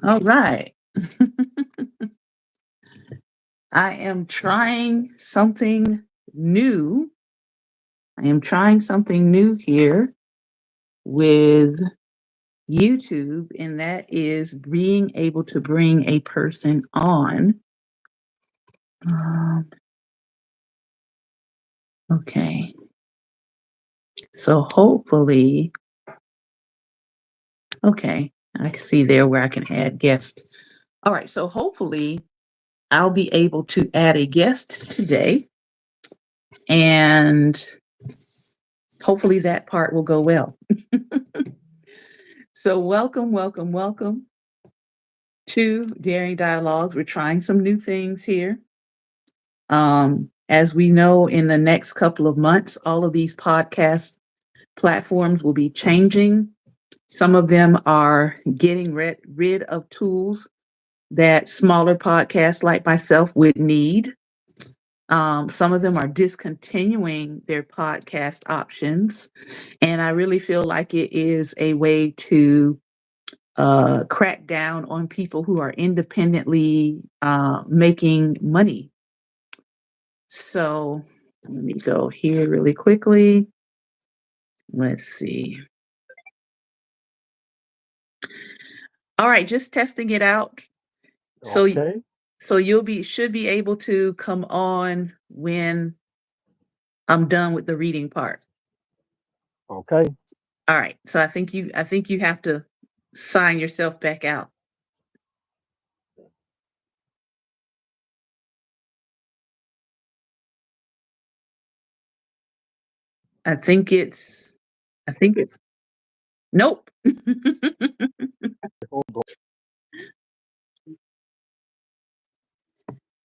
All right. I am trying something new. I am trying something new here with YouTube, and that is being able to bring a person on. Um, okay. So hopefully, okay, I can see there where I can add guests. All right. So hopefully, I'll be able to add a guest today, and hopefully that part will go well. So, welcome, welcome, welcome to Daring Dialogues. We're trying some new things here. As we know, in the next couple of months, all of these podcast platforms will be changing. Some of them are getting rid of tools that smaller podcasts like myself would need. Some of them are discontinuing their podcast options. And I really feel like it is a way to crack down on people who are independently making money. So let me go here really quickly. Let's see. All right, just testing it out. So Okay. so you'll be should be able to come on when I'm done with the reading part. Okay. All right. So I think you have to sign yourself back out. I think it's nope. Hold on.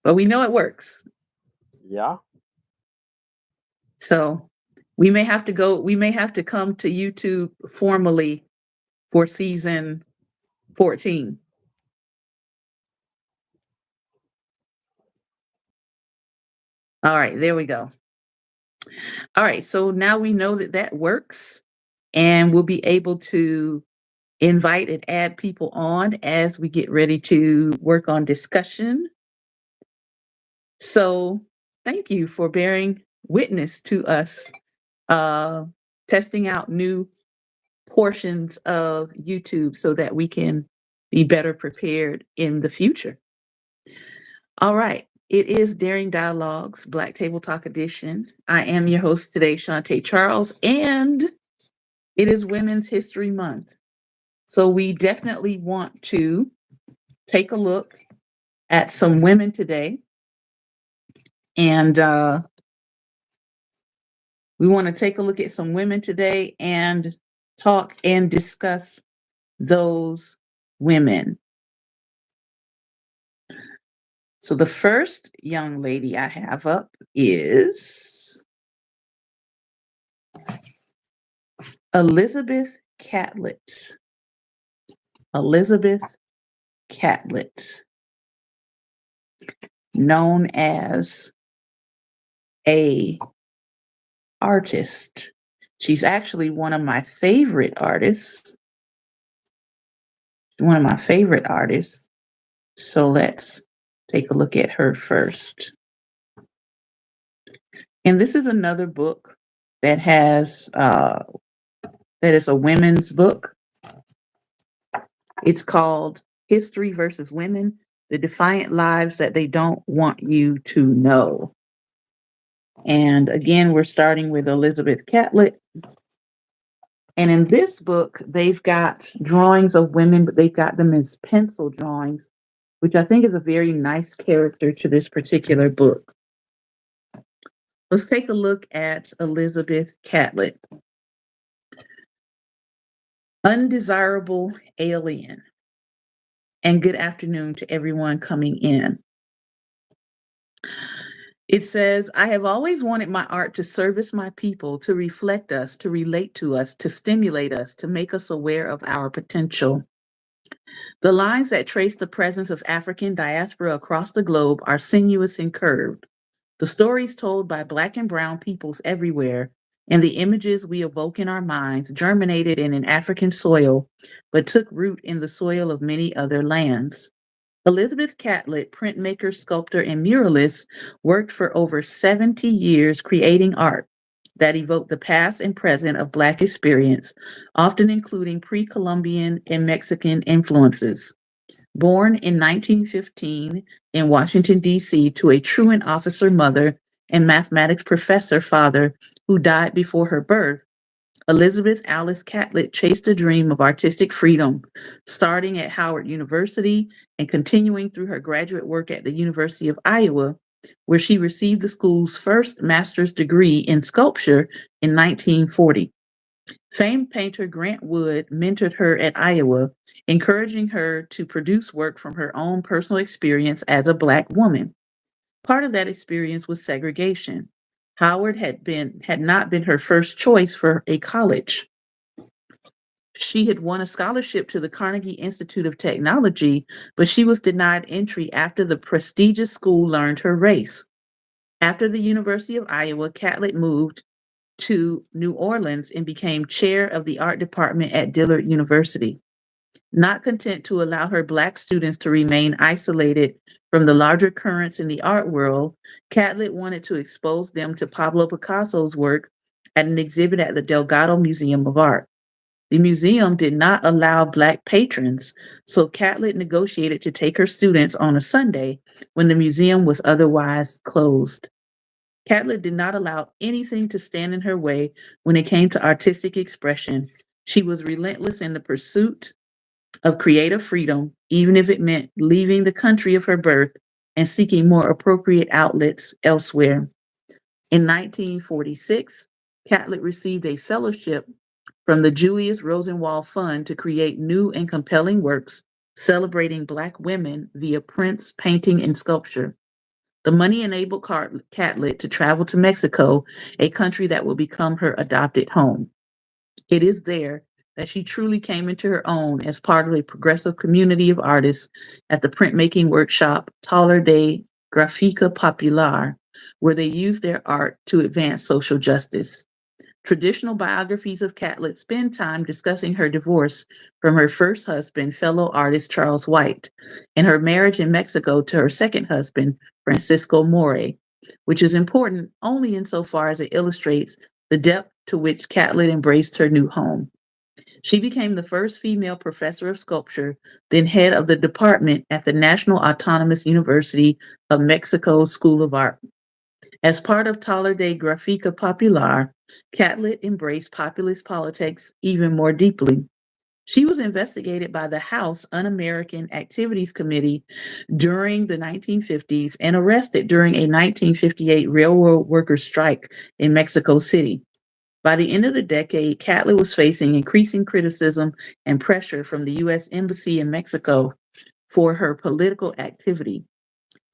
But we know it works. Yeah. So we may have to come to YouTube formally for season 14. All right, there we go. All right, so now we know that that works, and we'll be able to invite and add people on as we get ready to work on discussion. So, thank you for bearing witness to us uh, testing out new portions of YouTube so that we can be better prepared in the future. All right. It is Daring Dialogues, Black Table Talk Edition. I am your host today, Shantae Charles, and it is Women's History Month. So we definitely want to take a look at some women today, and we want to take a look at some women today and talk and discuss those women. So the first young lady I have up is Elizabeth Catlett. Elizabeth Catlett, known as a artist. She's actually one of my favorite artists. One of my favorite artists. So let's take a look at her first. And this is another book that has that is a women's book. It's called History versus Women: The Defiant Lives That They Don't Want You to Know. And again, we're starting with Elizabeth Catlett. And in this book, they've got drawings of women, but they've got them as pencil drawings, which I think is a very nice character to this particular book. Let's take a look at Elizabeth Catlett. Undesirable alien. And good afternoon to everyone coming in. It says, I have always wanted my art to service my people, to reflect us, to relate to us, to stimulate us, to make us aware of our potential. The lines that trace the presence of African diaspora across the globe are sinuous and curved. The stories told by Black and Brown peoples everywhere and the images we evoke in our minds germinated in an African soil, but took root in the soil of many other lands. Elizabeth Catlett, printmaker, sculptor, and muralist, worked for over 70 years creating art that evoked the past and present of Black experience, often including pre Columbian and Mexican influences. Born in 1915 in Washington, D.C., to a truant officer mother and mathematics professor father who died before her birth, Elizabeth Alice Catlett chased the dream of artistic freedom, starting at Howard University and continuing through her graduate work at the University of Iowa, where she received the school's first master's degree in sculpture in 1940. Famed painter Grant Wood mentored her at Iowa, encouraging her to produce work from her own personal experience as a Black woman. Part of that experience was segregation. Howard had not been her first choice for a college. She had won a scholarship to the Carnegie Institute of Technology, but she was denied entry after the prestigious school learned her race. After the University of Iowa, Catlett moved to New Orleans and became chair of the art department at Dillard University. Not content to allow her Black students to remain isolated from the larger currents in the art world, Catlett wanted to expose them to Pablo Picasso's work at an exhibit at the Delgado Museum of Art. The museum did not allow Black patrons, so Catlett negotiated to take her students on a Sunday when the museum was otherwise closed. Catlett did not allow anything to stand in her way when it came to artistic expression. She was relentless in the pursuit of creative freedom, even if it meant leaving the country of her birth and seeking more appropriate outlets elsewhere. In 1946, Catlett received a fellowship from the Julius Rosenwald Fund to create new and compelling works celebrating Black women via prints, painting, and sculpture. The money enabled Catlett to travel to Mexico, a country that will become her adopted home. It is there that she truly came into her own as part of a progressive community of artists at the printmaking workshop Taller de Grafica Popular, where they used their art to advance social justice. Traditional biographies of Catlett spend time discussing her divorce from her first husband, fellow artist Charles White, and her marriage in Mexico to her second husband, Francisco More, which is important only insofar as it illustrates the depth to which Catlett embraced her new home. She became the first female professor of sculpture, then head of the department at the National Autonomous University of Mexico School of Art. As part of Taller de Grafica Popular, Catlett embraced populist politics even more deeply. She was investigated by the House Un American Activities Committee during the 1950s and arrested during a 1958 railroad workers' strike in Mexico City. By the end of the decade, Catlett was facing increasing criticism and pressure from the U.S. Embassy in Mexico for her political activity.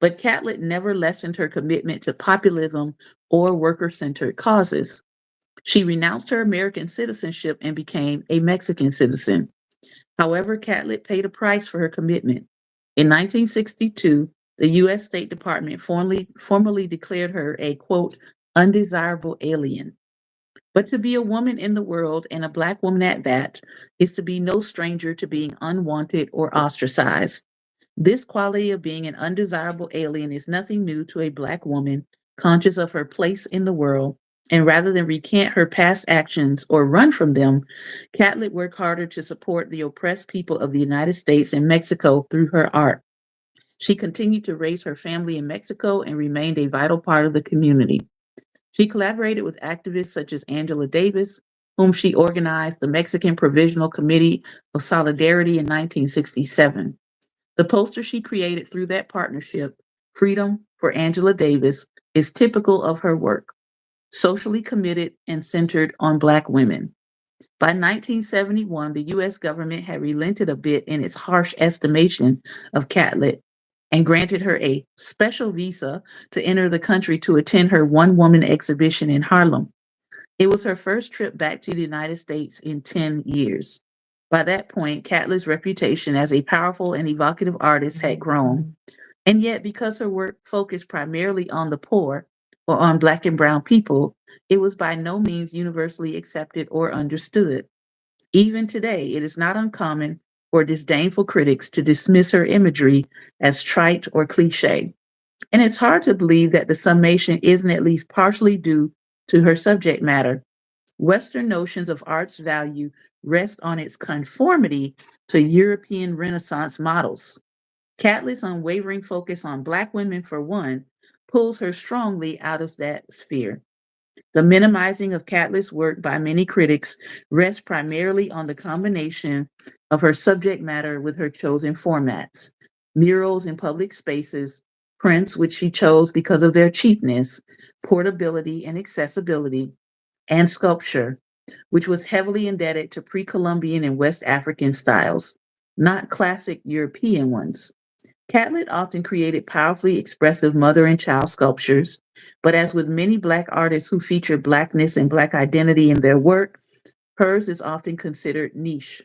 But Catlett never lessened her commitment to populism or worker centered causes. She renounced her American citizenship and became a Mexican citizen. However, Catlett paid a price for her commitment. In 1962, the U.S. State Department formally declared her a quote, undesirable alien. But to be a woman in the world, and a Black woman at that, is to be no stranger to being unwanted or ostracized. This quality of being an undesirable alien is nothing new to a Black woman conscious of her place in the world. And rather than recant her past actions or run from them, Catlett worked harder to support the oppressed people of the United States and Mexico through her art. She continued to raise her family in Mexico and remained a vital part of the community. She collaborated with activists such as Angela Davis, whom she organized the Mexican Provisional Committee of Solidarity in 1967. The poster she created through that partnership, Freedom for Angela Davis, is typical of her work, socially committed and centered on Black women. By 1971, the U.S. government had relented a bit in its harsh estimation of Catlett and granted her a special visa to enter the country to attend her one woman exhibition in Harlem. It was her first trip back to the United States in 10 years. By that point, Catlett's reputation as a powerful and evocative artist had grown. And yet, because her work focused primarily on the poor, or on Black and Brown people, it was by no means universally accepted or understood. Even today, it is not uncommon for disdainful critics to dismiss her imagery as trite or cliche. And it's hard to believe that the summation isn't at least partially due to her subject matter. Western notions of art's value rest on its conformity to European Renaissance models. Catlett's unwavering focus on Black women, for one, pulls her strongly out of that sphere. The minimizing of Catlett's work by many critics rests primarily on the combination of her subject matter with her chosen formats: murals in public spaces, prints which she chose because of their cheapness, portability, and accessibility, and sculpture, which was heavily indebted to pre Columbian and West African styles, not classic European ones. Catlett often created powerfully expressive mother and child sculptures, but as with many Black artists who feature Blackness and Black identity in their work, hers is often considered niche.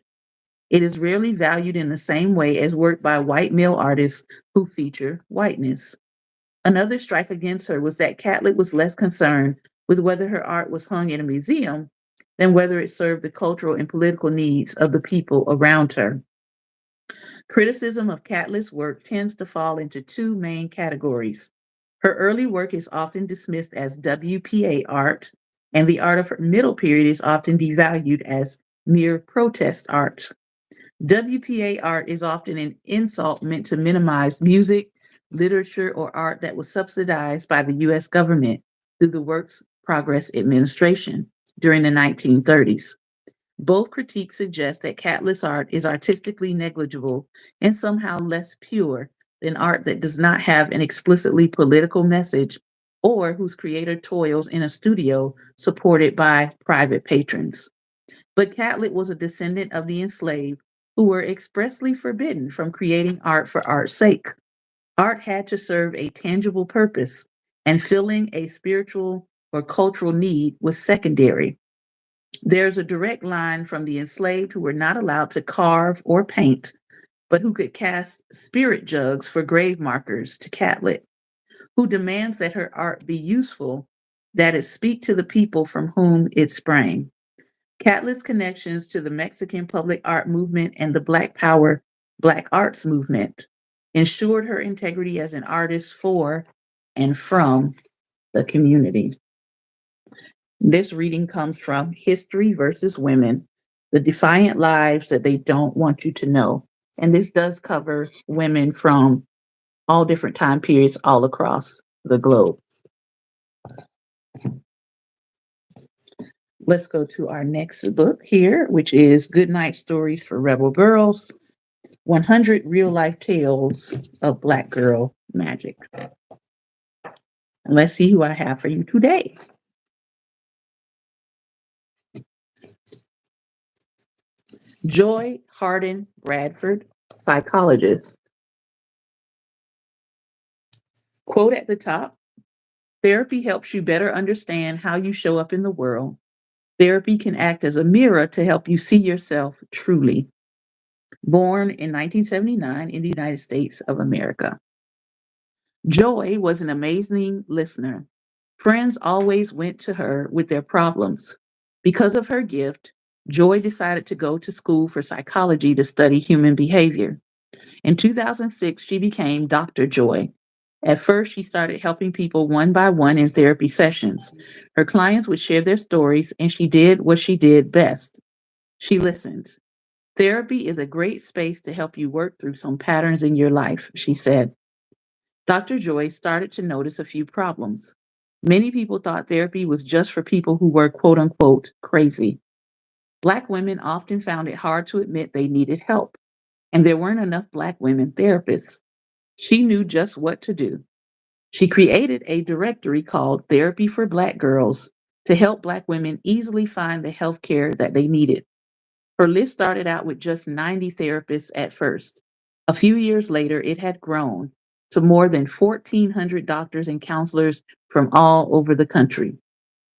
It is rarely valued in the same way as work by white male artists who feature whiteness. Another strike against her was that Catlett was less concerned with whether her art was hung in a museum than whether it served the cultural and political needs of the people around her. Criticism of Catlett's work tends to fall into two main categories. Her early work is often dismissed as WPA art, and the art of her middle period is often devalued as mere protest art. WPA art is often an insult meant to minimize music, literature, or art that was subsidized by the US government through the Works Progress Administration during the 1930s. Both critiques suggest that Catlett's art is artistically negligible and somehow less pure than art that does not have an explicitly political message or whose creator toils in a studio supported by private patrons. But Catlett was a descendant of the enslaved who were expressly forbidden from creating art for art's sake. Art had to serve a tangible purpose, and filling a spiritual or cultural need was secondary. There's a direct line from the enslaved who were not allowed to carve or paint, but who could cast spirit jugs for grave markers, to Catlett, who demands that her art be useful, that it speak to the people from whom it sprang. Catlett's connections to the Mexican public art movement and the Black Power, Black arts movement ensured her integrity as an artist for and from the community. This reading comes from History versus Women, the Defiant Lives That They Don't Want You to Know. And this does cover women from all different time periods all across the globe. Let's go to our next book here, which is Goodnight Stories for Rebel Girls, 100 Real Life Tales of Black Girl Magic. And let's see who I have for you today. Joy Harden Bradford, psychologist. Quote at the top: therapy helps you better understand how you show up in the world. Therapy can act as a mirror to help you see yourself truly. Born in 1979 in the United States of America. Joy was an amazing listener. Friends always went to her with their problems. Because of her gift, Joy decided to go to school for psychology to study human behavior. In 2006, she became Dr. Joy. At first, she started helping people one by one in therapy sessions. Her clients would share their stories, and she did what she did best. She listened. Therapy is a great space to help you work through some patterns in your life, she said. Dr. Joy started to notice a few problems. Many people thought therapy was just for people who were quote unquote crazy. Black women often found it hard to admit they needed help, and there weren't enough Black women therapists. She knew just what to do. She created a directory called Therapy for Black Girls to help Black women easily find the health care that they needed. Her list started out with just 90 therapists at first. A few years later, it had grown to more than 1,400 doctors and counselors from all over the country.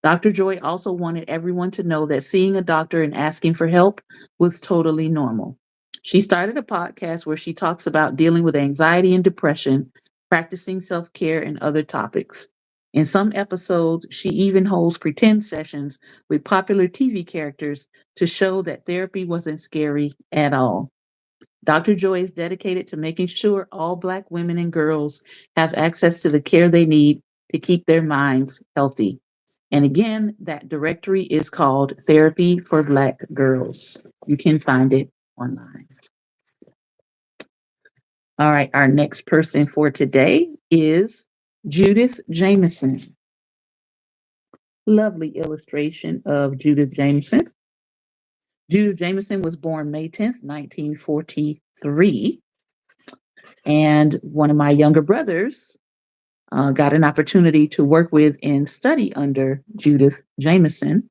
Dr. Joy also wanted everyone to know that seeing a doctor and asking for help was totally normal. She started a podcast where she talks about dealing with anxiety and depression, practicing self care, and other topics. In some episodes, she even holds pretend sessions with popular TV characters to show that therapy wasn't scary at all. Dr. Joy is dedicated to making sure all Black women and girls have access to the care they need to keep their minds healthy. And again, that directory is called Therapy for Black Girls. You can find it online. All right, our next person for today is Judith Jameson. Lovely illustration of Judith Jameson. Judith Jameson was born May 10th, 1943. And one of my younger brothers got an opportunity to work with and study under Judith Jameson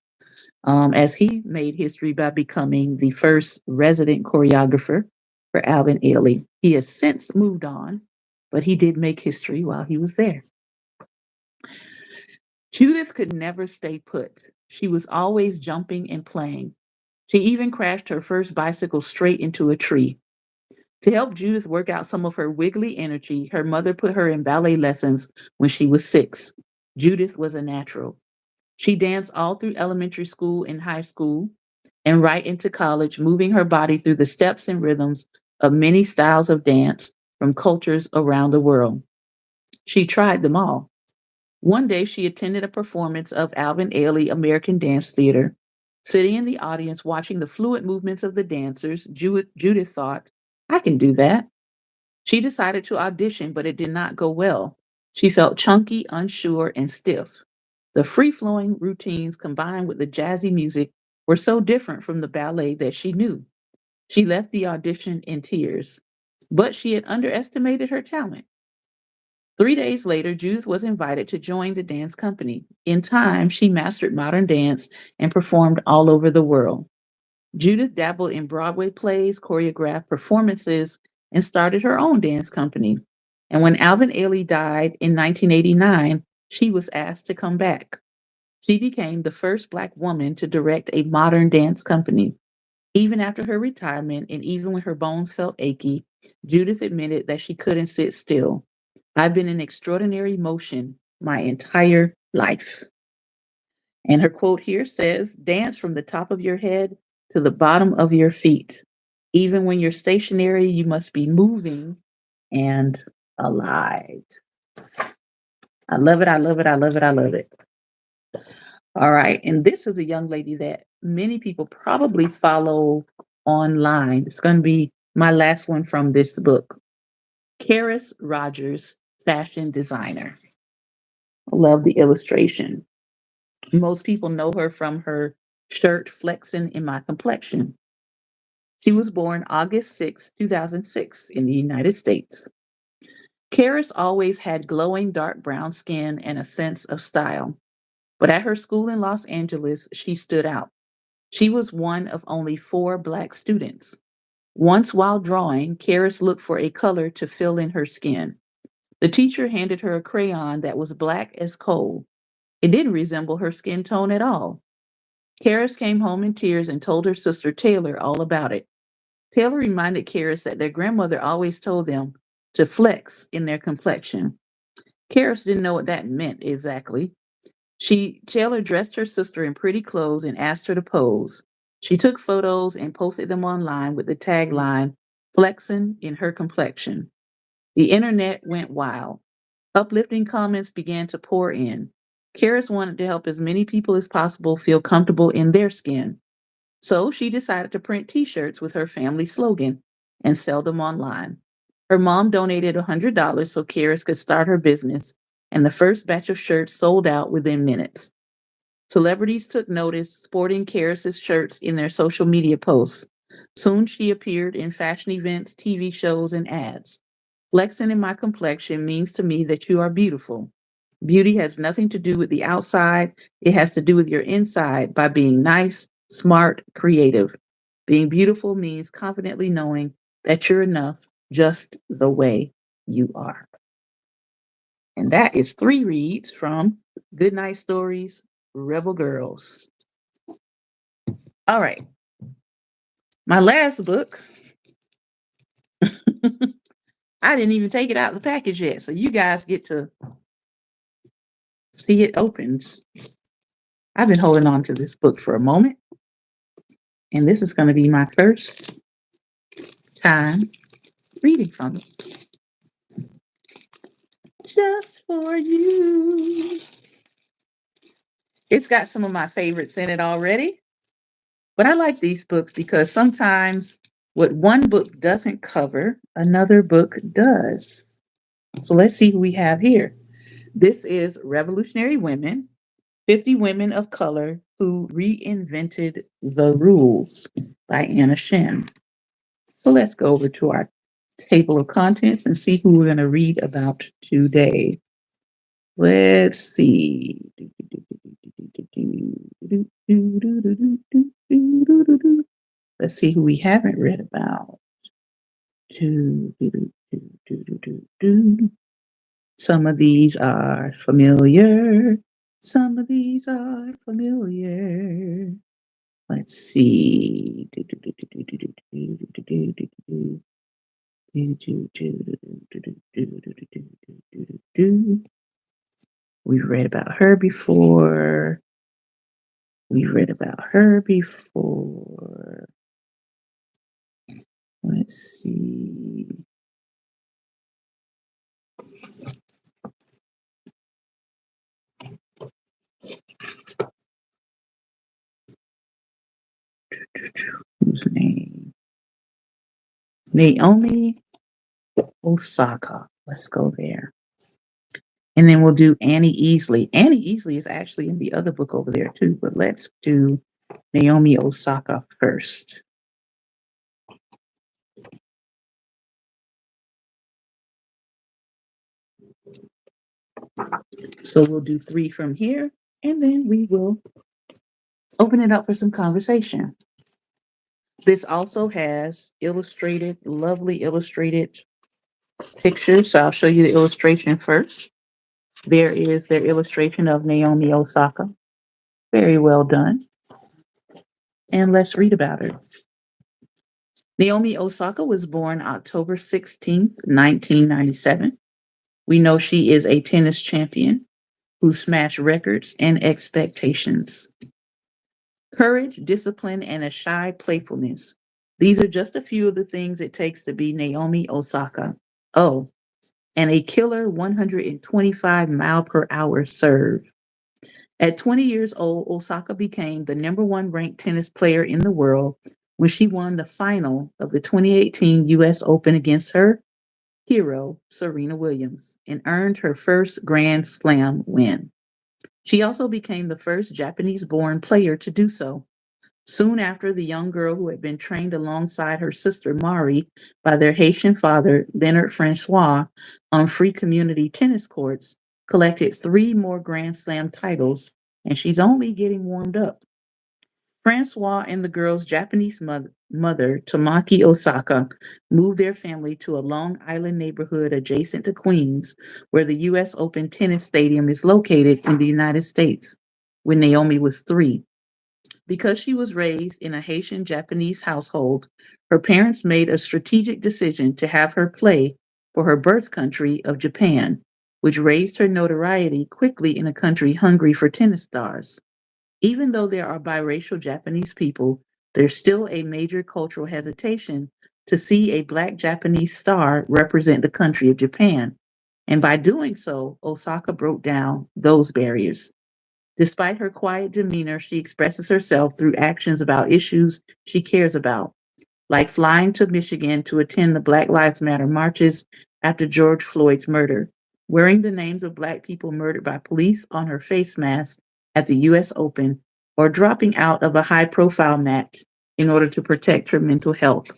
as he made history by becoming the first resident choreographer for Alvin Ailey. He has since moved on, but he did make history while he was there. Judith could never stay put. She was always jumping and playing. She even crashed her first bicycle straight into a tree. To help Judith work out some of her wiggly energy, her mother put her in ballet lessons when she was 6. Judith was a natural. She danced all through elementary school and high school and right into college, moving her body through the steps and rhythms of many styles of dance from cultures around the world. She tried them all. One day, she attended a performance of Alvin Ailey American Dance Theater. Sitting in the audience watching the fluid movements of the dancers, Judith thought, I can do that. She decided to audition, but it did not go well. She felt chunky, unsure, and stiff. The free flowing routines combined with the jazzy music were so different from the ballet that she knew. She left the audition in tears, but she had underestimated her talent. 3 days later, Judith was invited to join the dance company. In time, she mastered modern dance and performed all over the world. Judith dabbled in Broadway plays, choreographed performances, and started her own dance company. And when Alvin Ailey died in 1989, she was asked to come back. She became the first Black woman to direct a modern dance company. Even after her retirement, and even when her bones felt achy, Judith admitted that she couldn't sit still. I've been in extraordinary motion my entire life. And her quote here says, dance from the top of your head to the bottom of your feet. Even when you're stationary, you must be moving and alive. I love it. I love it. I love it. I love it. All right. And this is a young lady that many people probably follow online. It's going to be my last one from this book. Karis Rogers, fashion designer. I love the illustration. Most people know her from her shirt flexing in my complexion. She was born August 2006 in the United States. Karis always had glowing dark brown skin and a sense of style. But at her school in Los Angeles, she stood out. She was one of only 4 Black students. Once while drawing, Karis looked for a color to fill in her skin. The teacher handed her a crayon that was black as coal. It didn't resemble her skin tone at all. Karis came home in tears and told her sister Taylor all about it. Taylor reminded Karis that their grandmother always told them to flex in their complexion. Karis didn't know what that meant exactly. Taylor dressed her sister in pretty clothes and asked her to pose. She took photos and posted them online with the tagline, flexing in her complexion. The internet went wild. Uplifting comments began to pour in. Karis wanted to help as many people as possible feel comfortable in their skin. So she decided to print t-shirts with her family slogan and sell them online. Her mom donated $100 so Karis could start her business, and the first batch of shirts sold out within minutes. Celebrities took notice, sporting Karis's shirts in their social media posts. Soon she appeared in fashion events, TV shows, and ads. Flexing in my complexion means to me that you are beautiful. Beauty has nothing to do with the outside. It has to do with your inside by being nice, smart, creative. Being beautiful means confidently knowing that you're enough just the way you are. And that is 3 reads from Goodnight Stories, Rebel Girls. All right. My last book, I didn't even take it out of the package yet. So you guys get to See, it opens. I've been holding on to this book for a moment, and this is going to be my first time reading from it. Just for you. It's got some of my favorites in it already, but I like these books because sometimes what one book doesn't cover, another book does. So let's see who we have here. This is Revolutionary Women, 50 Women of Color Who Reinvented the Rules by Anna Shin. So let's go over to our table of contents and see who we're going to read about today. Let's see. Let's see who we haven't read about. Some of these are familiar. Some of these are familiar. Let's see. We've read about her before. We've read about her before. Let's see. Whose name? Naomi Osaka. Let's go there. And then we'll do Annie Easley. Annie Easley is actually in the other book over there too, but let's do Naomi Osaka first. So we'll do 3 from here, and then we will open it up for some conversation. This also has illustrated, lovely illustrated pictures. So I'll show you the illustration first. There is their illustration of Naomi Osaka. Very well done. And let's read about her. Naomi Osaka was born October 16th, 1997. We know she is a tennis champion who smashed records and expectations. Courage, discipline, and a shy playfulness. These are just a few of the things it takes to be Naomi Osaka. Oh, and a killer 125 mile per hour serve. At 20 years old, Osaka became the number 1 ranked tennis player in the world when she won the final of the 2018 US Open against her hero, Serena Williams, and earned her first Grand Slam win. She also became the first Japanese-born player to do so. Soon after, the young girl who had been trained alongside her sister Mari by their Haitian father, Leonard Francois, on free community tennis courts, collected 3 more Grand Slam titles, and she's only getting warmed up. Francois and the girl's Japanese mother, Tamaki Osaka, moved their family to a Long Island neighborhood adjacent to Queens, where the U.S. Open Tennis Stadium is located in the United States, when Naomi was 3. Because she was raised in a Haitian Japanese household, her parents made a strategic decision to have her play for her birth country of Japan, which raised her notoriety quickly in a country hungry for tennis stars. Even though there are biracial Japanese people, there's still a major cultural hesitation to see a Black Japanese star represent the country of Japan. And by doing so, Osaka broke down those barriers. Despite her quiet demeanor, she expresses herself through actions about issues she cares about, like flying to Michigan to attend the Black Lives Matter marches after George Floyd's murder, wearing the names of Black people murdered by police on her face mask at the US Open, or dropping out of a high profile match in order to protect her mental health.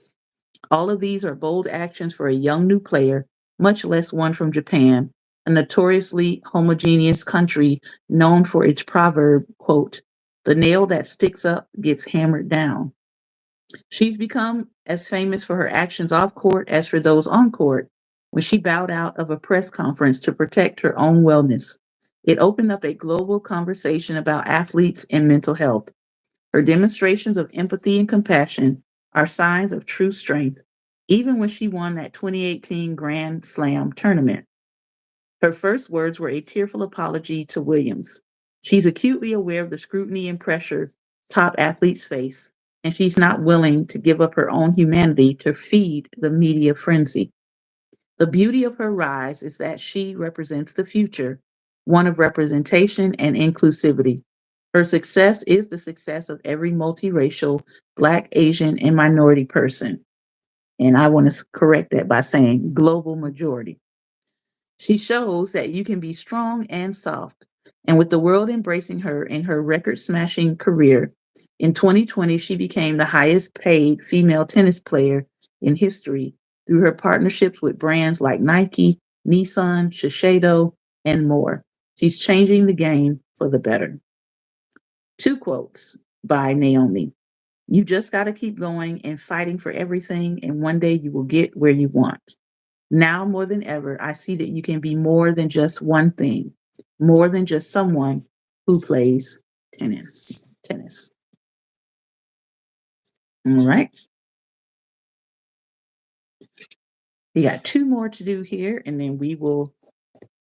All of these are bold actions for a young new player, much less one from Japan, a notoriously homogeneous country known for its proverb, quote, "The nail that sticks up gets hammered down." She's become as famous for her actions off court as for those on court when she bowed out of a press conference to protect her own wellness. It opened up a global conversation about athletes and mental health. Her demonstrations of empathy and compassion are signs of true strength, even when she won that 2018 Grand Slam tournament. Her first words were a tearful apology to Williams. She's acutely aware of the scrutiny and pressure top athletes face, and she's not willing to give up her own humanity to feed the media frenzy. The beauty of her rise is that she represents the future, one of representation and inclusivity. Her success is the success of every multiracial, Black, Asian, and minority person. And I want to correct that by saying global majority. She shows that you can be strong and soft. And with the world embracing her in her record smashing career, in 2020, she became the highest paid female tennis player in history through her partnerships with brands like Nike, Nissan, Shiseido, and more. She's changing the game for the better. Two quotes by Naomi. You just got to keep going and fighting for everything, and one day you will get where you want. Now more than ever, I see that you can be more than just one thing, more than just someone who plays tennis. Tennis. All right. We got two more to do here, and then we will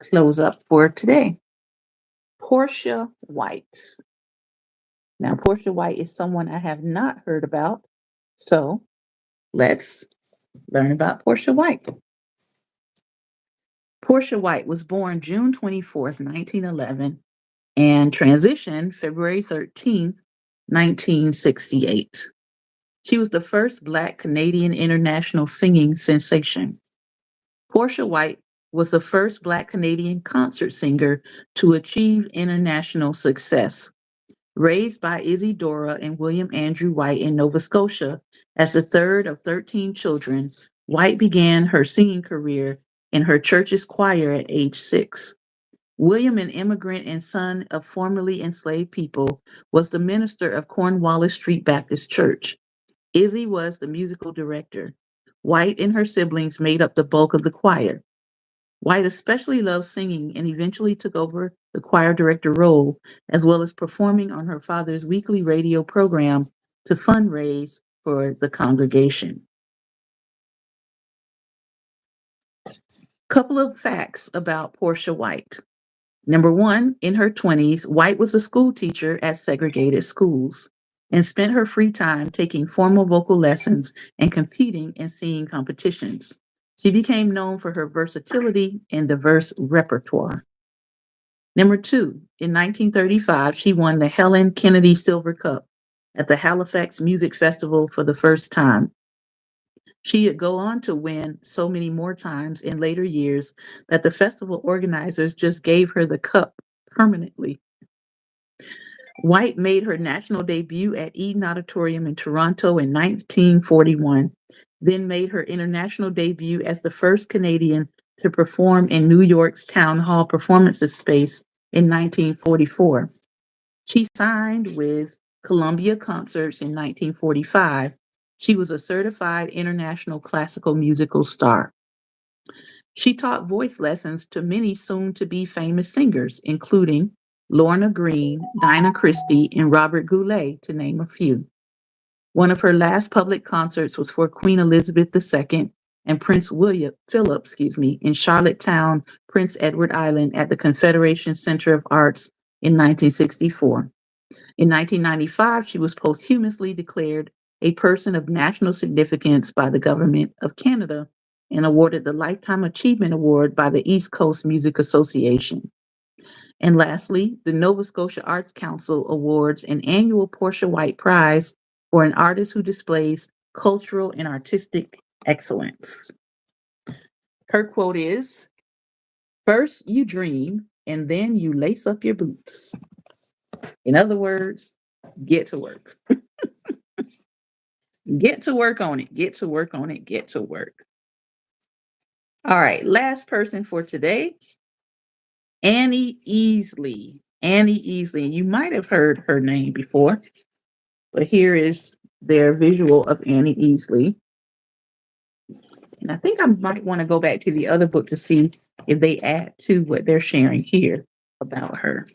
close up for today. Portia White. Now, Portia White is someone I have not heard about, so let's learn about Portia White. Portia White was born June 24th, 1911, and transitioned February 13th, 1968. She was the first Black Canadian international singing sensation. Portia White was the first Black Canadian concert singer to achieve international success. Raised by Isidora and William Andrew White in Nova Scotia as the third of 13 children, White began her singing career in her church's choir at age 6. William, an immigrant and son of formerly enslaved people, was the minister of Cornwallis Street Baptist Church. Izzy was the musical director. White and her siblings made up the bulk of the choir. White especially loved singing and eventually took over the choir director role, as well as performing on her father's weekly radio program to fundraise for the congregation. Couple of facts about Portia White. Number one, in her 20s, White was a school teacher at segregated schools and spent her free time taking formal vocal lessons and competing in singing competitions. She became known for her versatility and diverse repertoire. Number two, in 1935, she won the Helen Kennedy Silver Cup at the Halifax Music Festival for the first time. She would go on to win so many more times in later years that the festival organizers just gave her the cup permanently. White made her national debut at Eden Auditorium in Toronto in 1941, then made her international debut as the first Canadian to perform in New York's Town Hall Performances Space in 1944. She signed with Columbia Concerts in 1945. She was a certified international classical musical star. She taught voice lessons to many soon-to-be famous singers, including Lorna Green, Dinah Christie, and Robert Goulet, to name a few. One of her last public concerts was for Queen Elizabeth II and Prince Philip, in Charlottetown, Prince Edward Island at the Confederation Center of Arts in 1964. In 1995, she was posthumously declared a person of national significance by the Government of Canada and awarded the Lifetime Achievement Award by the East Coast Music Association. And lastly, the Nova Scotia Arts Council awards an annual Portia White Prize for an artist who displays cultural and artistic excellence. Her quote is, "First you dream, and then you lace up your boots." In other words, get to work. Get to work on it. Get to work on it. Get to work. All right, last person for today, Annie Easley. Annie Easley. And you might have heard her name before, but here is their visual of Annie Easley. And I think I might want to go back to the other book to see if they add to what they're sharing here about her.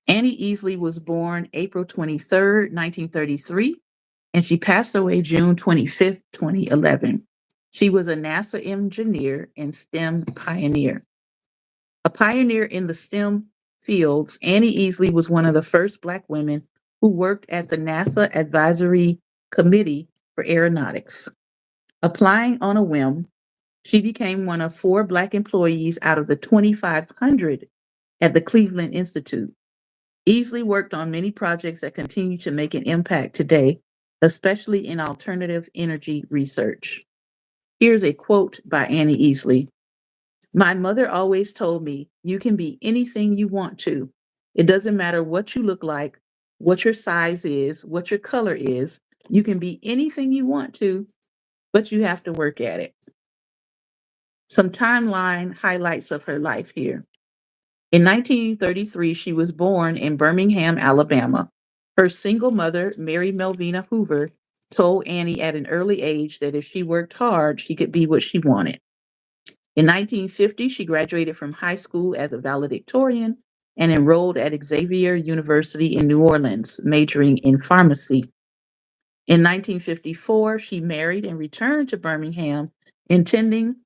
Annie Easley was born April 23rd, 1933, and she passed away June 25th, 2011. She was a NASA engineer and STEM pioneer. A pioneer in the STEM fields, Annie Easley was one of the first Black women who worked at the NASA Advisory Committee for Aeronautics. Applying on a whim, she became one of 4 Black employees out of the 2,500 at the Cleveland Institute. Easley worked on many projects that continue to make an impact today, especially in alternative energy research. Here's a quote by Annie Easley. My mother always told me, you can be anything you want to. It doesn't matter what you look like, what your size is, what your color is. You can be anything you want to, but you have to work at it. Some timeline highlights of her life here. In 1933, she was born in Birmingham, Alabama. Her single mother, Mary Melvina Hoover, told Annie at an early age that if she worked hard, she could be what she wanted. In 1950, she graduated from high school as a valedictorian and enrolled at Xavier University in New Orleans, majoring in pharmacy. In 1954, she married and returned to Birmingham, intending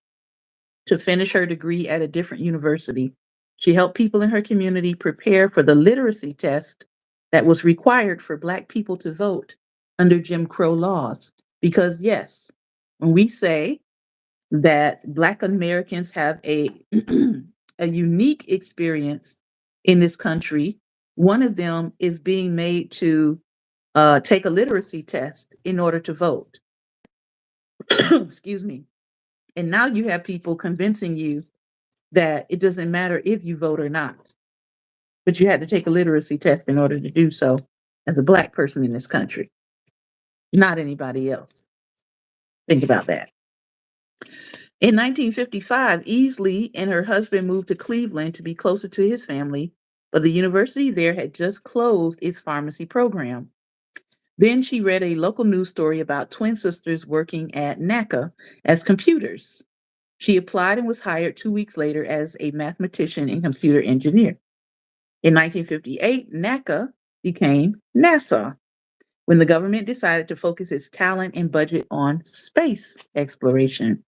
to finish her degree at a different university. She helped people in her community prepare for the literacy test that was required for Black people to vote under Jim Crow laws. Because, yes, when we say that Black Americans have a, a unique experience in this country, one of them is being made to take a literacy test in order to vote. Excuse me. And now you have people convincing you that it doesn't matter if you vote or not, but you had to take a literacy test in order to do so as a Black person in this country, not anybody else. Think about that. In 1955, Easley and her husband moved to Cleveland to be closer to his family, but the university there had just closed its pharmacy program. Then she read a local news story about twin sisters working at NACA as computers. She applied and was hired 2 weeks later as a mathematician and computer engineer. In 1958, NACA became NASA when the government decided to focus its talent and budget on space exploration.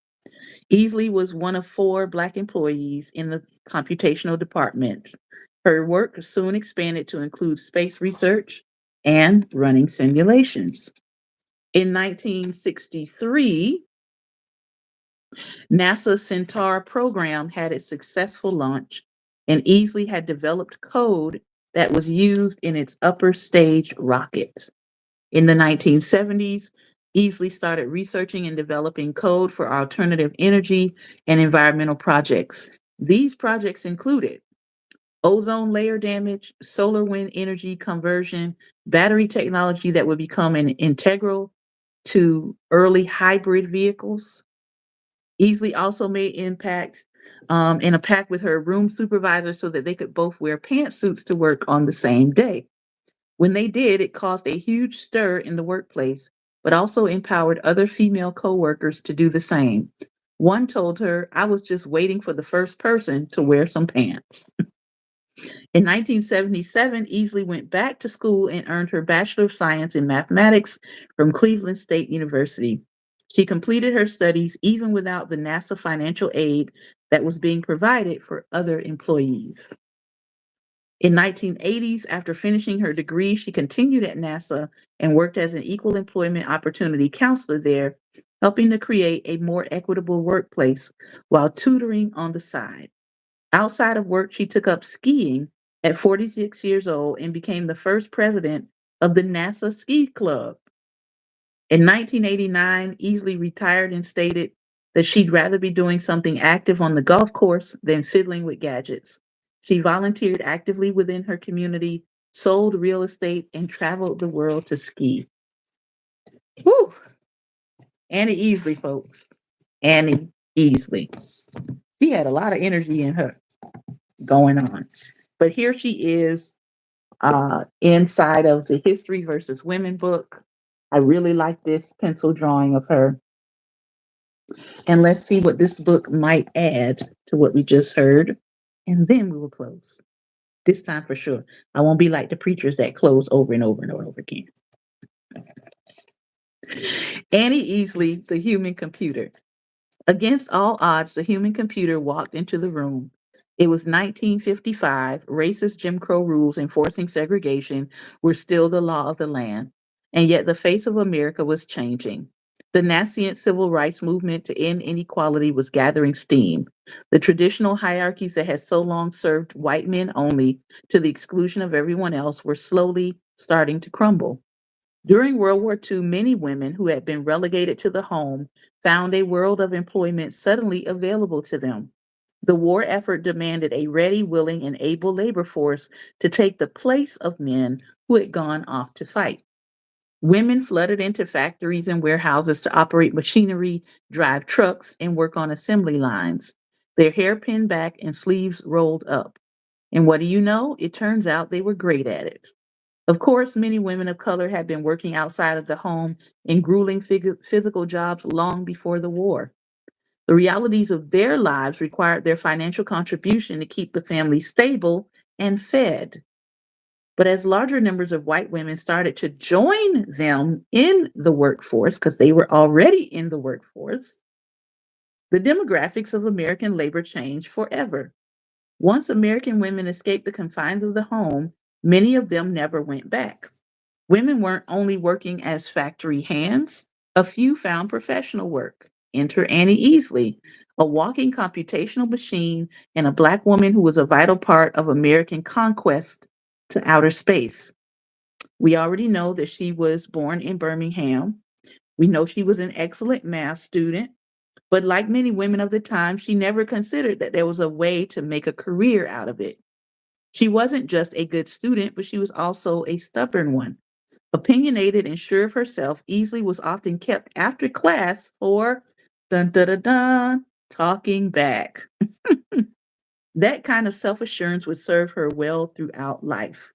Easley was one of 4 Black employees in the computational department. Her work soon expanded to include space research and running simulations. In 1963, NASA's Centaur program had its successful launch, and Easley had developed code that was used in its upper stage rockets. In the 1970s, Easley started researching and developing code for alternative energy and environmental projects. These projects included ozone layer damage, solar wind energy conversion, battery technology that would become an integral to early hybrid vehicles. Easley also made impact in a pact with her room supervisor so that they could both wear pantsuits to work on the same day. When they did, it caused a huge stir in the workplace, but also empowered other female coworkers to do the same. One told her, I was just waiting for the first person to wear some pants. In 1977, Easley went back to school and earned her Bachelor of Science in Mathematics from Cleveland State University. She completed her studies even without the NASA financial aid that was being provided for other employees. In 1980s, after finishing her degree, she continued at NASA and worked as an equal employment opportunity counselor there, helping to create a more equitable workplace while tutoring on the side. Outside of work, she took up skiing at 46 years old and became the first president of the NASA Ski Club. In 1989, Easley retired and stated that she'd rather be doing something active on the golf course than fiddling with gadgets. She volunteered actively within her community, sold real estate, and traveled the world to ski. Whew! Annie Easley, folks. Annie Easley. She had a lot of energy in her going on. But here she is inside of the History versus Women book. I really like this pencil drawing of her. And let's see what this book might add to what we just heard. And then we will close. This time for sure. I won't be like the preachers that close over and over and over again. Annie Easley, the human computer. Against all odds, the human computer walked into the room. It was 1955. Racist Jim Crow rules enforcing segregation were still the law of the land, and yet the face of America was changing. The nascent civil rights movement to end inequality was gathering steam. The traditional hierarchies that had so long served white men only to the exclusion of everyone else were slowly starting to crumble. During World War II, many women who had been relegated to the home found a world of employment suddenly available to them. The war effort demanded a ready, willing, and able labor force to take the place of men who had gone off to fight. Women flooded into factories and warehouses to operate machinery, drive trucks, and work on assembly lines, their hair pinned back and sleeves rolled up. And what do you know? It turns out they were great at it. Of course, many women of color had been working outside of the home in grueling physical jobs long before the war. The realities of their lives required their financial contribution to keep the family stable and fed. But as larger numbers of white women started to join them in the workforce, because they were already in the workforce, the demographics of American labor changed forever. Once American women escaped the confines of the home, many of them never went back. Women weren't only working as factory hands, a few found professional work. Enter Annie Easley, a walking computational machine and a Black woman who was a vital part of American conquest to outer space. We already know that she was born in Birmingham. We know she was an excellent math student, but like many women of the time, she never considered that there was a way to make a career out of it. She wasn't just a good student, but she was also a stubborn one. Opinionated and sure of herself, Easley was often kept after class for dun dun dun dun talking back. That kind of self-assurance would serve her well throughout life.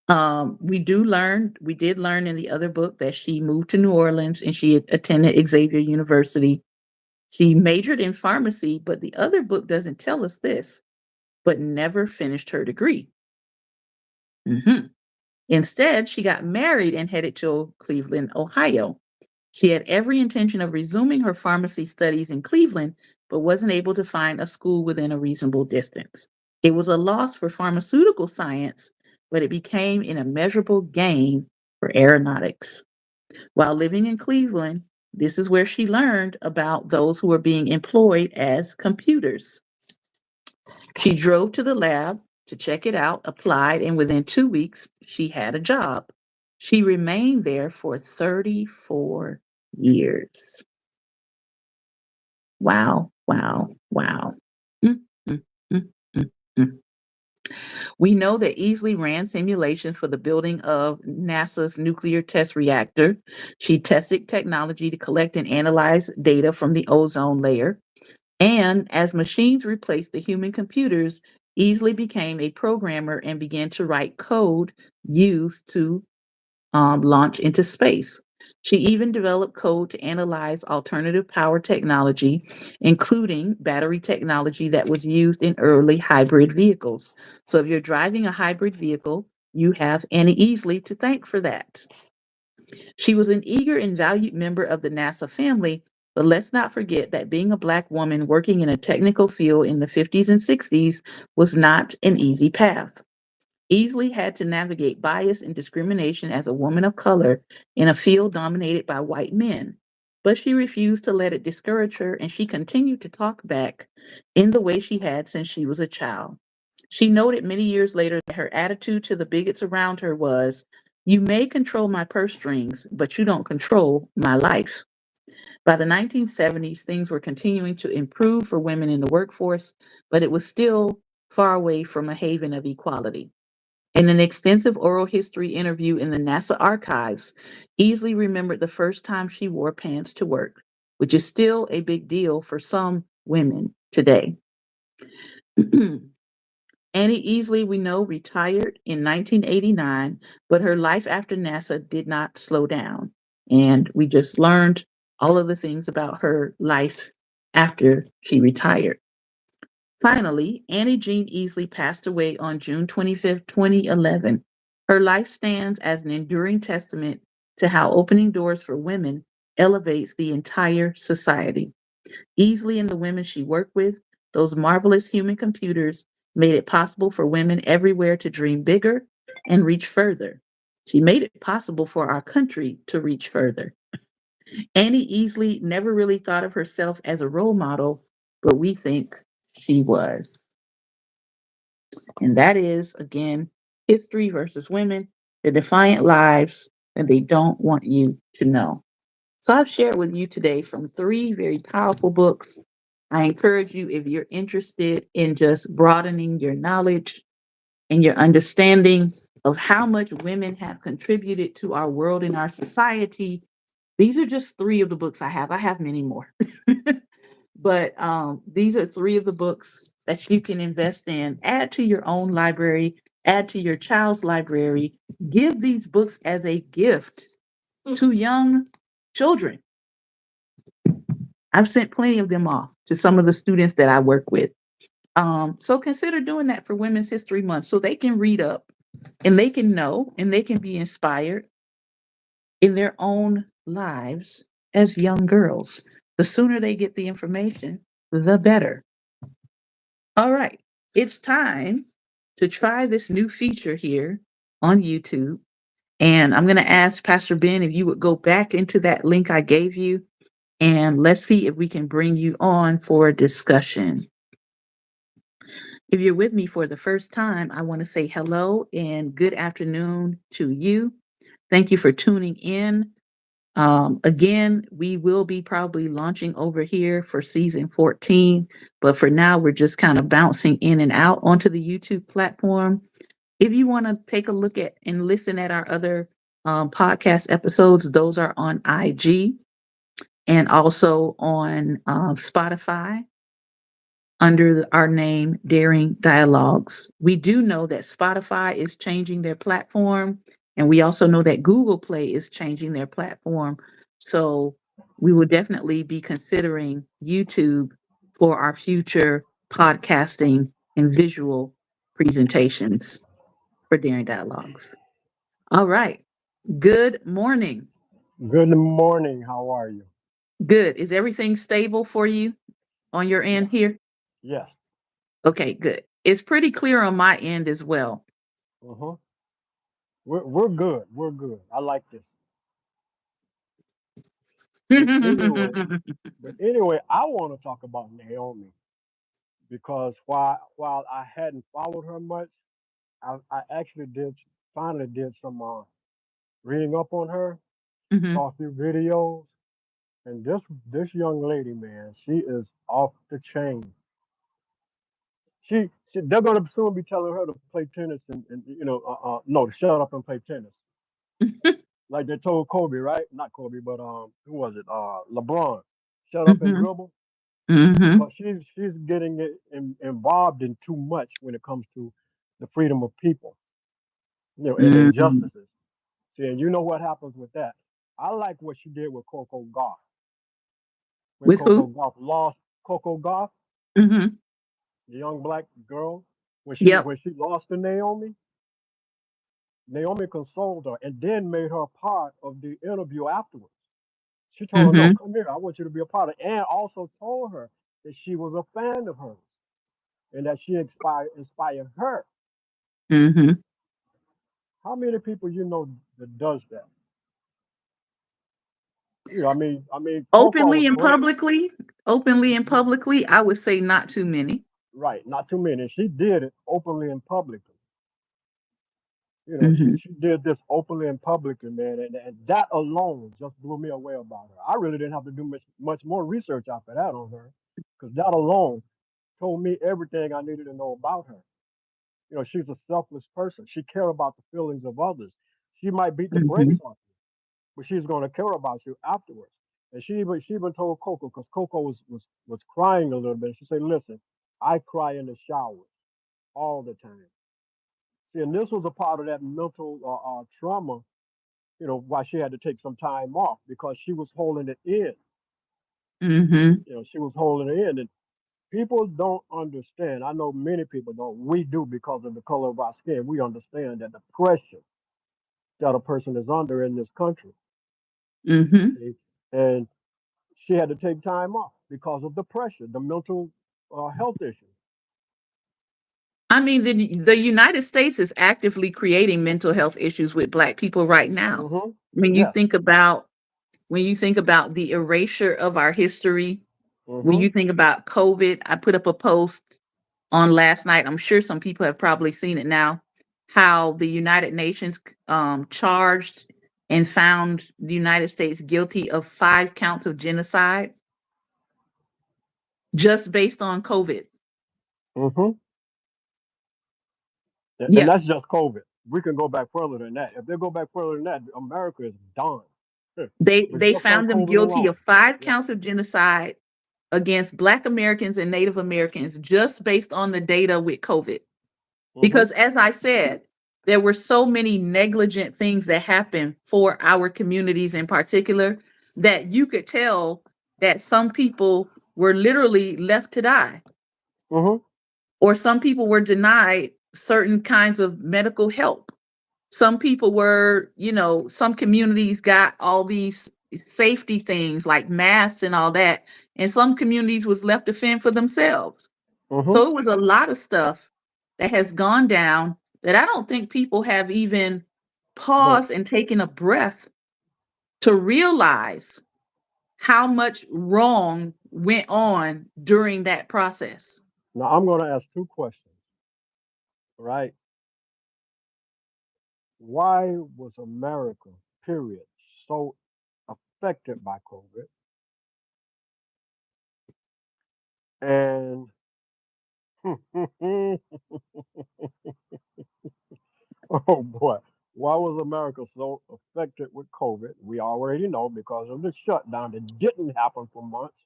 We did learn in the other book that she moved to New Orleans and she attended Xavier University. She majored in pharmacy, but the other book doesn't tell us this, but never finished her degree. Mhm. Instead, she got married and headed to Cleveland, Ohio. She had every intention of resuming her pharmacy studies in Cleveland, but wasn't able to find a school within a reasonable distance. It was a loss for pharmaceutical science, but it became an immeasurable gain for aeronautics. While living in Cleveland, this is where she learned about those who were being employed as computers. She drove to the lab to check it out, applied, and within 2 weeks, she had a job. She remained there for 34 years. Wow, wow, wow. Mm, mm, mm, mm, mm. We know that Easley ran simulations for the building of NASA's nuclear test reactor. She tested technology to collect and analyze data from the ozone layer. And as machines replaced the human computers, Easley became a programmer and began to write code used to launch into space. She even developed code to analyze alternative power technology, including battery technology that was used in early hybrid vehicles. So if you're driving a hybrid vehicle, you have Annie Easley to thank for that. She was an eager and valued member of the NASA family, but let's not forget that being a Black woman working in a technical field in the 50s and 60s was not an easy path. Easley had to navigate bias and discrimination as a woman of color in a field dominated by white men. But she refused to let it discourage her, and she continued to talk back in the way she had since she was a child. She noted many years later that her attitude to the bigots around her was, "You may control my purse strings, but you don't control my life." By the 1970s, things were continuing to improve for women in the workforce, but it was still far away from a haven of equality. In an extensive oral history interview in the NASA archives, Easley remembered the first time she wore pants to work, which is still a big deal for some women today. Annie Easley, we know, retired in 1989, but her life after NASA did not slow down. And we just learned all of the things about her life after she retired. Finally, Annie Jean Easley passed away on June 25th, 2011. Her life stands as an enduring testament to how opening doors for women elevates the entire society. Easley and the women she worked with Those marvelous human computers made it possible for women everywhere to dream bigger and reach further. She made it possible for our country to reach further. Annie Easley never really thought of herself as a role model, but we think she was. And that is, again, history versus women, the defiant lives that they don't want you to know. So I've shared with you today from three very powerful books. I encourage you, if you're interested in just broadening your knowledge and your understanding of how much women have contributed to our world and our society, these are just three of the books I have. I have many more. But these are three of the books that you can invest in. Add to your own library, add to your child's library. Give these books as a gift to young children. I've sent plenty of them off to some of the students that I work with. So consider doing that for Women's History Month so they can read up and they can know and they can be inspired in their own lives as young girls. The sooner they get the information, the better. All right, it's time to try this new feature here on YouTube. And I'm going to ask Pastor Ben if you would go back into that link I gave you and let's see if we can bring you on for a discussion. If you're with me for the first time, I want to say hello and good afternoon to you. Thank you for tuning in. Again, we will be probably launching over here for season 14, but for now, we're just kind of bouncing in and out onto the YouTube platform. If you want to take a look at and listen at our other podcast episodes, those are on IG and also on Spotify under our name Daring Dialogues. We do know that Spotify is changing their platform, and we also know that Google Play is changing their platform. So we will definitely be considering YouTube for our future podcasting and visual presentations for Daring Dialogues. All right. Good morning. Good morning. How are you? Good. Is everything stable for you on your end Yes. here? Yes. Okay, good. It's pretty clear on my end as well. Uh-huh. We're good. We're good. I like this. But anyway, I want to talk about Naomi because while I hadn't followed her much, I actually did finally did some reading up on her, Mhm. saw a few videos, and this young lady, man, she is off the chain. She they're gonna soon be telling her to play tennis and no, to shut up and play tennis. Like they told Kobe, right? Not Kobe, but who was it? LeBron. Shut up and Mhm. dribble Mhm. because she's getting involved in too much when it comes to the freedom of people, and Mhm. injustices. See, and you know what happens with that. I like what she did with Coco Golf when With Coco who? Golf lost. Coco Golf, Mhm. the young black girl, Yep. when she lost to Naomi, Naomi consoled her and then made her a part of the interview afterwards. She told her, no, Mhm. come here. I want you to be a part of it. And also told her that she was a fan of hers and that she inspired her. Mhm. How many people you know that does that? Coco was Openly and great. publicly, I would say not too many. Right, not too many. She did it openly and publicly. Mhm. She did this openly and publicly, man, and that alone just blew me away about her. I really didn't have to do much more research after that on her, because that alone told me everything I needed to know about her. She's a selfless person. She care about the feelings of others. She might beat the brakes Mhm. off you, but she's going to care about you afterwards. And she even told Coco, because Coco was crying a little bit. She said, "Listen, I cry in the shower all the time." See, and this was a part of that mental trauma. Why she had to take some time off because she was holding it in. Mhm. She was holding it in, and people don't understand. I know many people don't. We do because of the color of our skin. We understand that the pressure that a person is under in this country. Mhm. See? And she had to take time off because of the pressure, the mental. health issues. I mean, the United States is actively creating mental health issues with Black people right now. Hmm. When you Yes. think about when you think about the erasure of our history, when Hmm. you think about COVID, I put up a post on last night. I'm sure some people have probably seen it now. How the United Nations charged and found the United States guilty of 5 counts of genocide just based on COVID. Hmm. And Yeah, that's just COVID. We can go back further than that. If they go back further than that, America is done. But they just on found them COVID guilty alone. of five Yeah. counts of genocide against Black Americans and Native Americans just based on the data with COVID. Hmm. Because as I said, there were so many negligent things that happened for our communities in particular that you could tell that some people were literally left to die, Hmm. or some people were denied certain kinds of medical help. Some people were, some communities got all these safety things like masks and all that, and some communities was left to fend for themselves. Hmm. So it was a lot of stuff that has gone down that I don't think people have even But paused and taken a breath to realize how much wrong went on during that process. now I'm going to ask two questions, right? Why was America, period, so affected by COVID? And oh boy, why was America so affected with COVID? We already know because of the shutdown that didn't happen for months.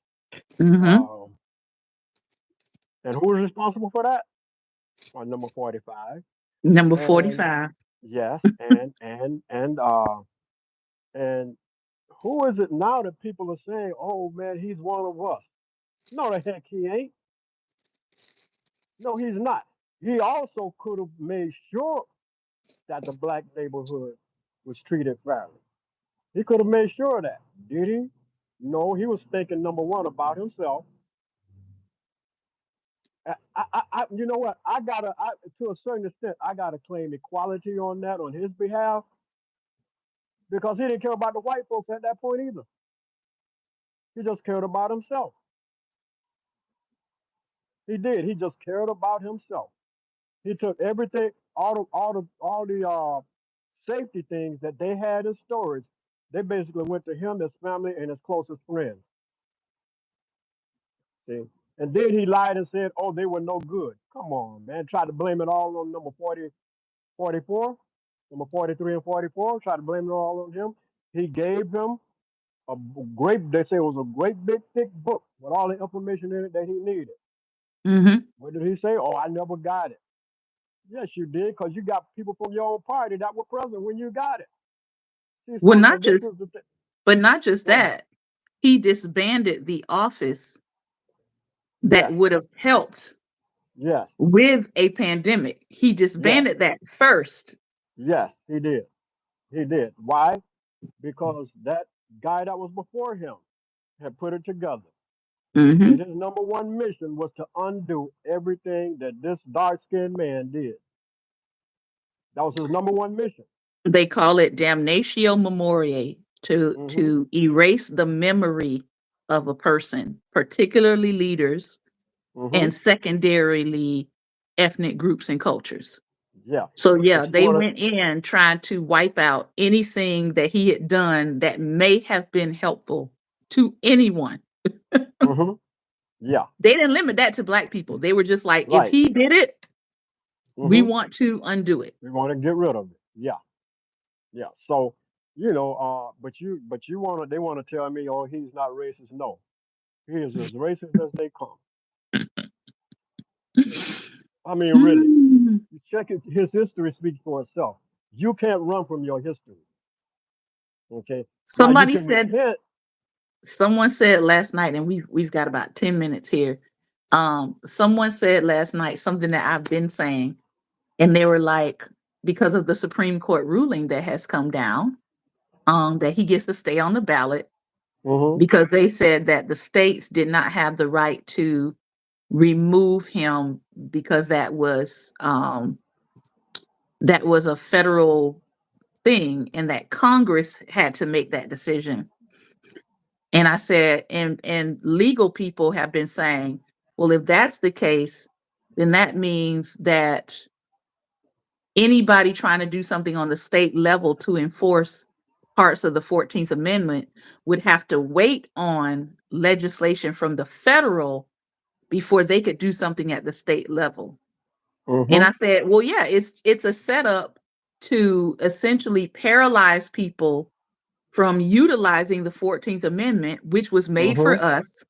Hmm. Um, and who was responsible for that? Number 45. Number And 45. yes, and who is it now that people are saying, "Oh man, he's one of us"? No, the heck he ain't. No, he's not. He also could have made sure that the black neighborhood was treated fairly. He could have made sure of that. Did he? No, he was thinking number one about himself. You know what? To a certain extent, I gotta claim equality on that on his behalf because he didn't care about the white folks at that point either. He just cared about himself. He did. He just cared about himself. He took everything, all the safety things that they had in storage. They basically went to him, his family, and his closest friends. See, and then he lied and said, "Oh, they were no good." Come on, man. Tried to blame it all on number 40, 44, number 43 and 44. Tried to blame it all on him. He gave him a great. They say it was a great big thick book with all the information in it that he needed. Hmm. What did he say? Oh, I never got it. Yes, you did, because you got people from your own party that were present when you got it. See, Well, so not this just, is the thing. but not just Go ahead. that. He disbanded the office that Yes, would have helped yes, with a pandemic. He yes, disbanded that first. yes. He did. He did. Why? Because that guy that was before him had put it together. And Hmm. his number one mission was to undo everything that this dark skinned man did. That was his number one mission. They call it damnatio memoriae, to Hmm. to erase the memory of a person, particularly leaders Hmm. and secondarily ethnic groups and cultures. Yeah. So yeah, But you they want went in trying to wipe out anything that he had done that may have been helpful to anyone. to. Hmm. Yeah. They didn't limit that to Black people. They were just like, if Right. he did it, we Hmm. want to undo it. We want to get rid of it. Yeah. Yeah. So, but you want to, they want to tell me, oh, he's not racist. No, he is as racist as they come. I mean, really, Mm. you check it, his history speaks for itself. You can't run from your history. Okay. Now you Somebody can said, repent. someone said last night, and we've got about 10 minutes here. Someone said last night something that I've been saying, and they were like, because of the Supreme Court ruling that has come down, that he gets to stay on the ballot Hmm. because they said that the states did not have the right to remove him because that was a federal thing and that Congress had to make that decision. And I said, and legal people have been saying, well, if that's the case, then that means that anybody trying to do something on the state level to enforce parts of the 14th Amendment would have to wait on legislation from the federal before they could do something at the state level. And Mm-hmm. I said, well, yeah, it's a setup to essentially paralyze people from utilizing the 14th Amendment, which was made Mm-hmm. for us,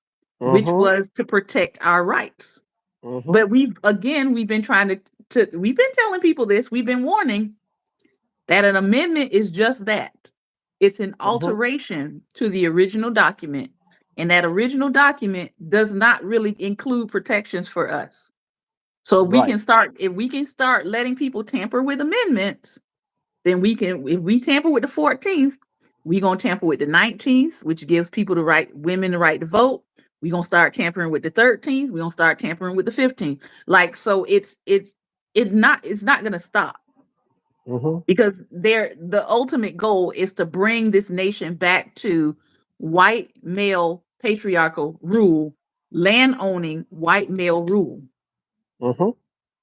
which Mm-hmm. was to protect our rights. Mm-hmm. But we've been trying to we've been telling people this, we've been warning that an amendment is just that. It's an Mm-hmm. alteration to the original document. And that original document does not really include protections for us. So Right. if we can start letting people tamper with amendments, then we can, if we tamper with the 14th, we gonna tamper with the 19th, which gives people the right, women the right to vote. We gonna start tampering with the 13th. We gonna start tampering with the 15th. Like, so it's not gonna stop Mm-hmm. because the ultimate goal is to bring this nation back to white male patriarchal rule, land owning white male rule. Mm-hmm.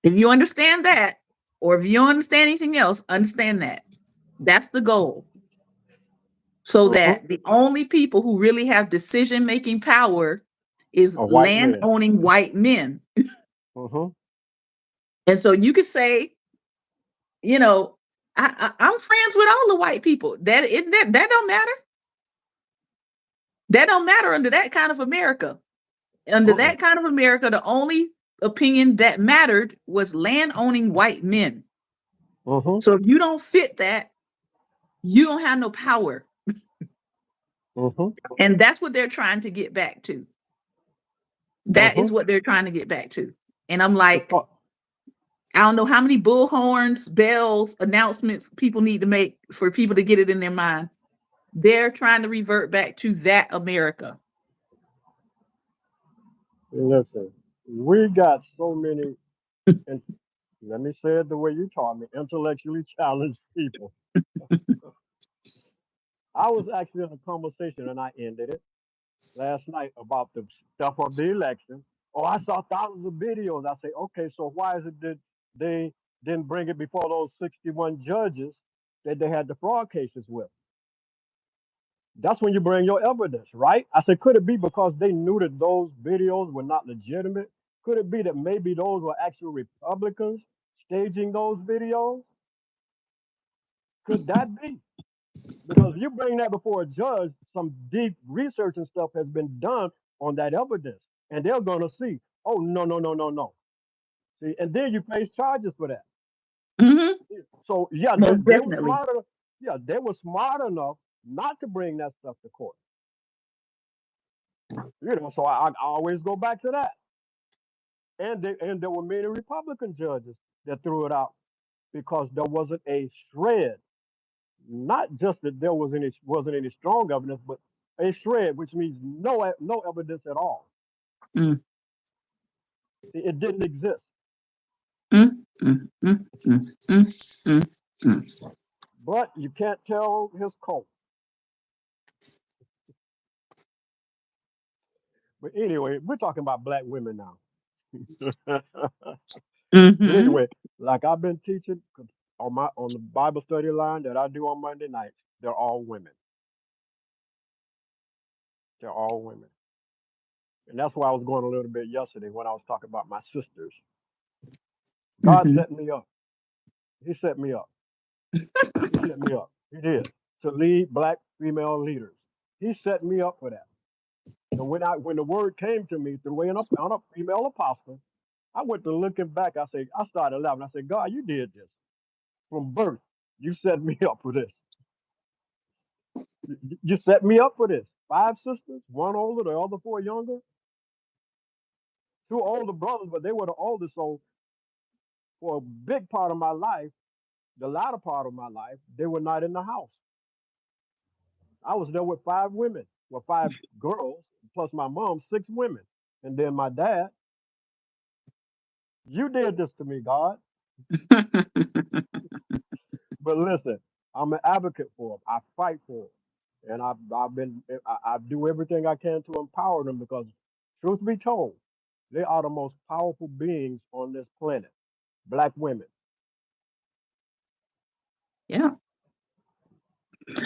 If you understand that, or if you don't understand anything else, understand that. That's the goal. So Mm-hmm. that the only people who really have decision making power is A white land man. owning white men. Mm-hmm. And so you could say, you know, I'm friends with all the white people. That don't matter. That don't matter under that kind of America. Under Mm-mm. that kind of America, the only opinion that mattered was land owning white men. Mm-hmm. So if you don't fit that, you don't have no power. Mm-hmm. And that's what they're trying to get back to. That Mm-hmm. is what they're trying to get back to. And I'm like, Because I don't know how many bullhorns, bells, announcements people need to make for people to get it in their mind. They're trying to revert back to that America. listen, we got so many, and let me say it the way you taught me, intellectually challenged people. I was actually in a conversation and I ended it last night about the stuff of the election. Oh, I saw thousands of videos. I say, okay, so why is it that they didn't bring it before those 61 judges that they had the fraud cases with? That's when you bring your evidence, right? I said, could it be because they knew that those videos were not legitimate? Could it be that maybe those were actual Republicans staging those videos? Could that be? Because if you bring that before a judge, some deep research and stuff has been done on that evidence, and they're going to see, oh, no, no, no, no, no. See, and then you face charges for that. Hmm. So, yeah, Most they were definitely. smart enough. Yeah, they were smart enough not to bring that stuff to court. So I always go back to that. And there were many Republican judges that threw it out because there wasn't a shred, not just that there wasn't any strong evidence, but a shred, which means no evidence at all. Mm, It didn't exist. mm, mm, mm, mm, mm, mm. But you can't tell his cult. But anyway, we're talking about black women now. But Mhm, anyway, like I've been teaching on the Bible study line that I do on Monday nights, they're all women. They're all women. And that's why I was going a little bit yesterday when I was talking about my sisters. God mhm, set me up. He set me up. He set me up. He did to lead black female leaders. He set me up for that. So when the word came to me through on a female apostle, I went to looking back. I started laughing. I said, God, you did this from birth. You set me up for this. You set me up for this. Five sisters, one older, the other four younger, two older brothers, but they were the oldest. So for a big part of my life, the latter part of my life, they were not in the house. I was there with five women, well, five girls, plus my mom, six women, and then my dad. You did this to me, God. But listen, I'm an advocate for them. I fight for them, and I do everything I can to empower them because, truth be told, they are the most powerful beings on this planet. Black women, Yeah.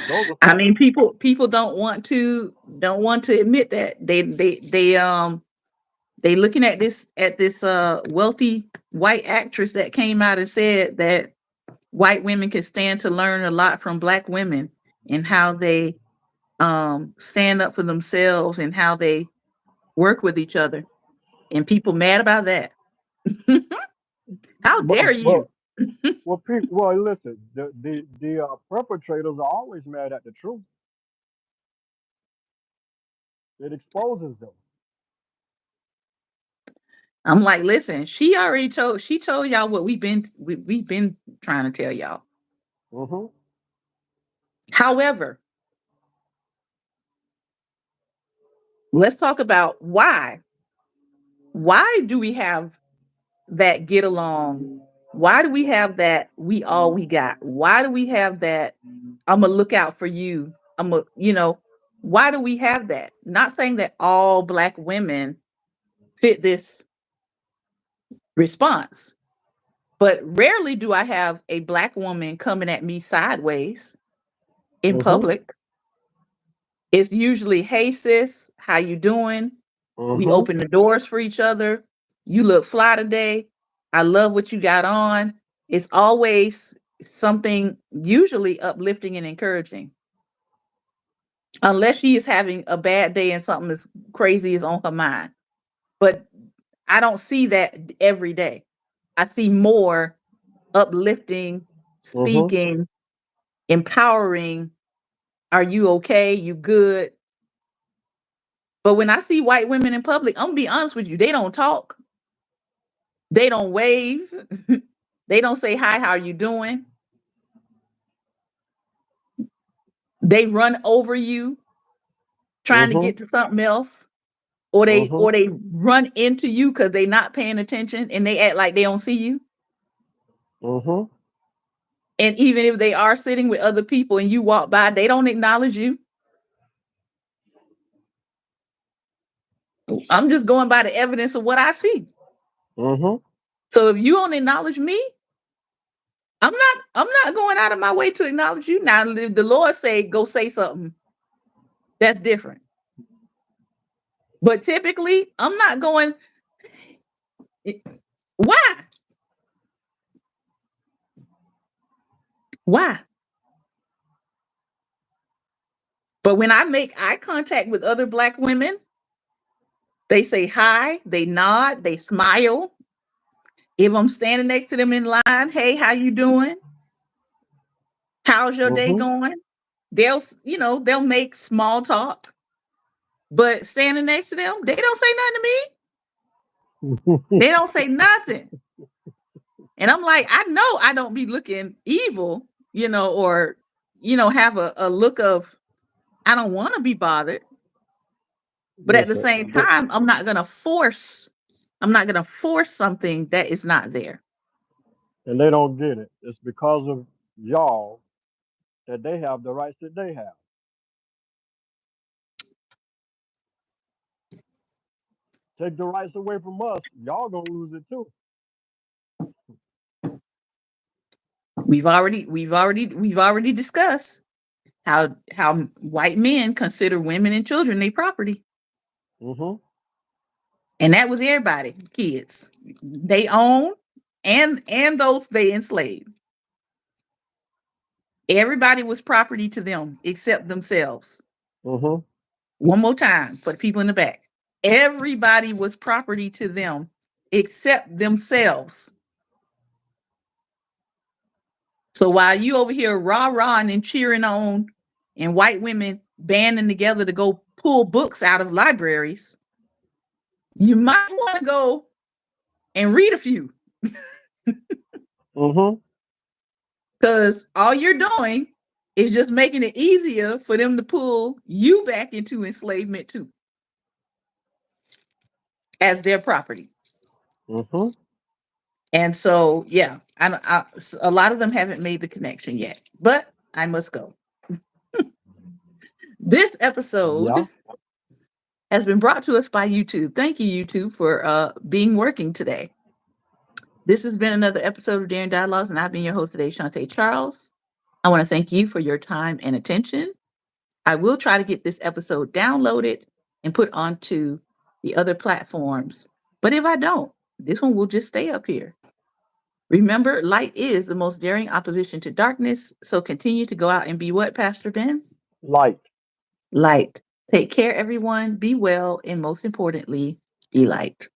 those are I facts. mean, people don't want to admit that they looking at this wealthy white actress that came out and said that white women can stand to learn a lot from black women and how they stand up for themselves and how they work with each other. And people mad about that. How But dare you? well, well, listen, the perpetrators are always mad at the truth. It exposes them. I'm like, listen, she told y'all what we've been trying to tell y'all. Hmm. However, let's talk about why. Why do we have that get along? Why do we have that we all we got? Why do we have that I'm gonna look out for you? Why do we have that? Not saying that all black women fit this response, but rarely do I have a black woman coming at me sideways in Hmm. public. It's usually, "Hey sis, how you doing?" We Hmm. open the doors for each other. "You look fly today. I love what you got on." It's always something usually uplifting and encouraging. Unless she is having a bad day and something is crazy is on her mind. But I don't see that every day. I see more uplifting, Hmm. speaking, empowering. "Are you okay? You good?" But when I see white women in public, I'm gonna be honest with you, they don't talk. They don't wave. They don't say hi, how are you doing? They run over you trying to Hmm. get to something else. Or they Hmm. or they run into you because they not paying attention and they act like they don't see you. Hmm. And even if they are sitting with other people and you walk by, they don't acknowledge you. I'm just going by the evidence of what I see. Hmm. So if you don't acknowledge me, I'm not going out of my way to acknowledge you. Now, if the Lord say go say something, that's different. But typically, I'm not going. Why? Why? But when I make eye contact with other black women, they say hi, they nod, they smile. If I'm standing next to them in line, "Hey, how you doing? How's your day Hmm. going?" They'll make small talk. But standing next to them, they don't say nothing to me. They don't say nothing. And I'm like, I know I don't be looking evil, or have a look of I don't want to be bothered. But at the Listen, same time, I'm not gonna force something that is not there. and they don't get it. It's because of y'all that they have the rights that they have. Take the rights away from us, y'all gonna lose it too. We've already discussed how white men consider women and children their property. Hmm. And that was everybody, kids. They own and those they enslaved. Everybody was property to them except themselves. Hmm. One more time for the people in the back. Everybody was property to them except themselves. So while you over here rah-rahing and cheering on and white women banding together to go pull books out of libraries, you might want to go and read a few Hmm. because all you're doing is just making it easier for them to pull you back into enslavement too as their property. Hmm. And so, yeah, a lot of them haven't made the connection yet, but I must go. This Yeah. episode has been brought to us by YouTube. Thank you, YouTube, for being working today. This has been another episode of Daring Dialogues, and I've been your host today, Shantae Charles. I want to thank you for your time and attention. I will try to get this episode downloaded and put onto the other platforms. But if I don't, this one will just stay up here. Remember, light is the most daring opposition to darkness. So continue to go out and be what, Pastor Ben? Light. Light. Take care, everyone. Be well. And most importantly, be light.